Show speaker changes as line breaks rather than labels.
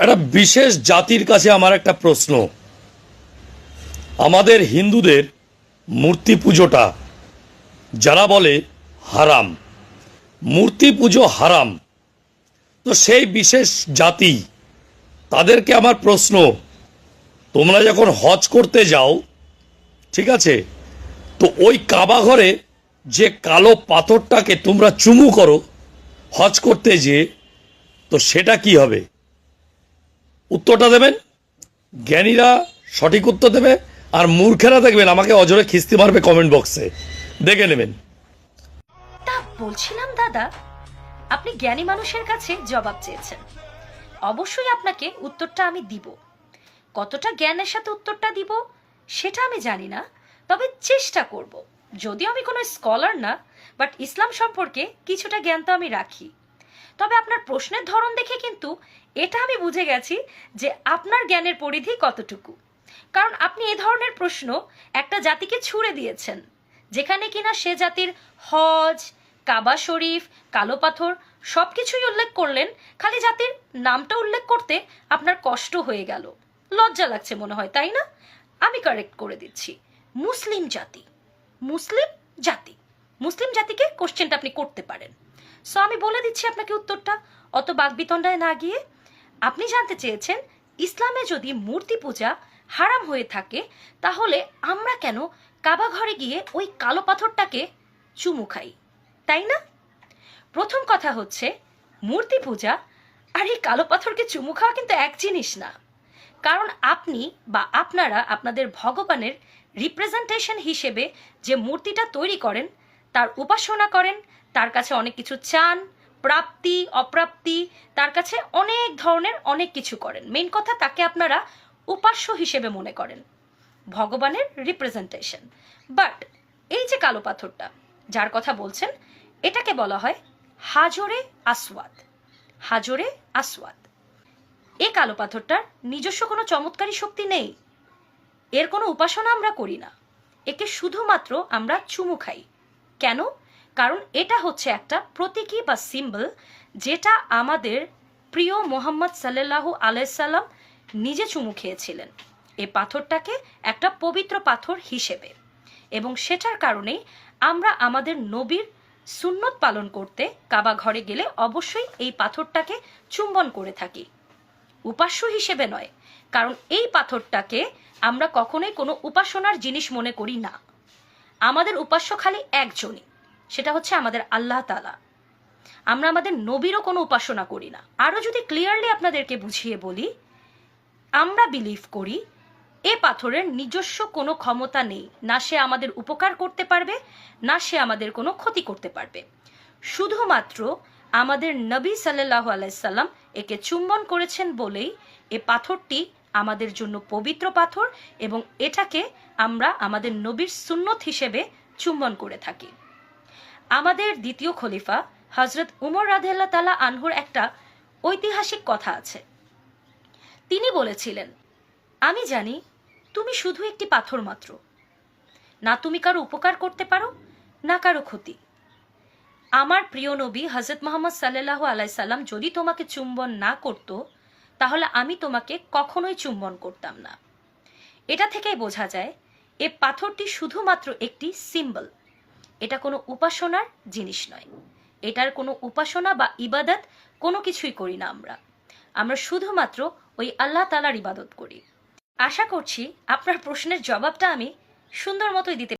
একটা বিশেষ জাতির কাছে আমার একটা প্রশ্ন। আমাদের হিন্দুদের মূর্তি পুজোটা যারা বলে হারাম, মূর্তি পুজো হারাম, তো সেই বিশেষ জাতি তাদেরকে আমার প্রশ্ন, তোমরা যখন হজ করতে যাও, ঠিক আছে, তো ওই কাবা ঘরে যে কালো পাথরটাকে তোমরা চুমু করো হজ করতে যেয়ে, তো সেটা কি হবে? উত্তরটা দেবেন, জ্ঞানীরা সঠিক উত্তর দেবে, আর মূর্খেরা দেখবেন আমাকে অজরে খিস্তি মারবে কমেন্ট বক্সে, দেখে নেবেন।
তা বলছিলাম দাদা, আপনি জ্ঞানী মানুষের কাছে জবাব চেয়েছেন, অবশ্যই আপনাকে উত্তরটা আমি দিব। কতটা জ্ঞানের সাথে উত্তরটা দিব সেটা আমি জানি না, তবে চেষ্টা করব। যদিও আমি কোনো স্কলার না, বাট ইসলাম সম্পর্কে কিছুটা জ্ঞান তো আমি রাখি। তবে আপনার প্রশ্নের ধরন দেখে কিন্তু এটা আমি বুঝে গেছি যে আপনার জ্ঞানের পরিধি কতটুকু। কারণ আপনি এ ধরনের প্রশ্ন একটা জাতিকে ছুড়ে দিয়েছেন, যেখানে কিনা সে জাতির হজ, কাবা শরীফ, কালো পাথর সব কিছুই উল্লেখ করলেন, খালি জাতির নামটা উল্লেখ করতে আপনার কষ্ট হয়ে গেল, লজ্জা লাগছে মনে হয়, তাই না? আমি কারেক্ট করে দিচ্ছি, মুসলিম জাতি। মুসলিম জাতি, মুসলিম জাতিকে কোশ্চেনটা আপনি করতে পারেন। সো আমি বলে দিচ্ছি আপনাকে উত্তরটা, অত বাকবিতণ্ডায় না গিয়ে। আপনি জানতে চেয়েছেন, ইসলামে যদি মূর্তি পূজা হারাম হয়ে থাকে, তাহলে আমরা কেন কাবা ঘরে গিয়ে ওই কালো পাথরটাকে চুমু খাই, তাই না? প্রথম কথা হচ্ছে, মূর্তি পূজা আর এই কালো পাথরকে চুমু খাওয়া কিন্তু এক জিনিস না। কারণ আপনি বা আপনারা আপনাদের ভগবানের রিপ্রেজেন্টেশন হিসেবে যে মূর্তিটা তৈরি করেন, তার উপাসনা করেন, তার কাছে অনেক কিছু চান, প্রাপ্তি অপ্রাপ্তি, তার কাছে অনেক ধরনের অনেক কিছু করেন। মেইন কথা, তাকে আপনারা উপাস্য হিসেবে মনে করেন, ভগবানের রিপ্রেজেন্টেশন। বাট এই যে কালো পাথরটা যার কথা বলছেন, এটাকে বলা হয় হাজরে আসওয়াদ। হাজরে আসওয়াদ, এই কালো পাথরটার নিজস্ব কোনো চমৎকারী শক্তি নেই, এর কোনো উপাসনা আমরা করি না, একে শুধুমাত্র আমরা চুমু খাই। কেন? কারণ এটা হচ্ছে একটা প্রতীকী বা সিম্বল, যেটা আমাদের প্রিয় মোহাম্মদ সাল্লাল্লাহু আলাইহি সাল্লাম নিজে চুমু খেয়েছিলেন এই পাথরটাকে একটা পবিত্র পাথর হিসেবে, এবং সেটার কারণেই আমরা আমাদের নবীর সুন্নত পালন করতে কাবা ঘরে গেলে অবশ্যই এই পাথরটাকে চুম্বন করে থাকি, উপাস্য হিসেবে নয়। কারণ এই পাথরটাকে আমরা কখনোই কোনো উপাসনার জিনিস মনে করি না। আমাদের উপাস্য খালি একজনই, সেটা হচ্ছে আমাদের আল্লাহ তাআলা। আমরা আমাদের নবীরও কোনো উপাসনা করি না। আরও যদি ক্লিয়ারলি আপনাদেরকে বুঝিয়ে বলি, আমরা বিলিভ করি এ পাথরের নিজস্ব কোনো ক্ষমতা নেই, না সে আমাদের উপকার করতে পারবে, না সে আমাদের কোনো ক্ষতি করতে পারবে। শুধুমাত্র আমাদের নবী সাল্লাল্লাহু আলাইহি সাল্লাম একে চুম্বন করেছেন বলেই এ পাথরটি আমাদের জন্য পবিত্র পাথর, এবং এটাকে আমরা আমাদের নবীর সুন্নত হিসেবে চুম্বন করে থাকি। আমাদের দ্বিতীয় খলিফা হযরত উমর রাদিয়াল্লাহু তাআলা আনহুর একটা ঐতিহাসিক কথা আছে। তিনি বলেছিলেন, আমি জানি তুমি শুধু একটি পাথর মাত্র, না তুমি কারো উপকার করতে পারো, না কারো ক্ষতি। আমার প্রিয় নবী হযরত মুহাম্মদ সাল্লাল্লাহু আলাইহি সাল্লাম যদি তোমাকে চুম্বন না করত, তাহলে আমি তোমাকে কখনোই চুম্বন করতাম না। এটা থেকেই বোঝা যায় এ পাথরটি শুধুমাত্র একটি সিম্বল, এটা কোনো উপাসনার জিনিস নয়। এটার কোনো উপাসনা বা ইবাদত কোনো কিছুই করি না আমরা শুধুমাত্র ওই আল্লাহ তাআলার ইবাদত করি। আশা করছি আপনার প্রশ্নের জবাবটা আমি সুন্দর মতোই দিতে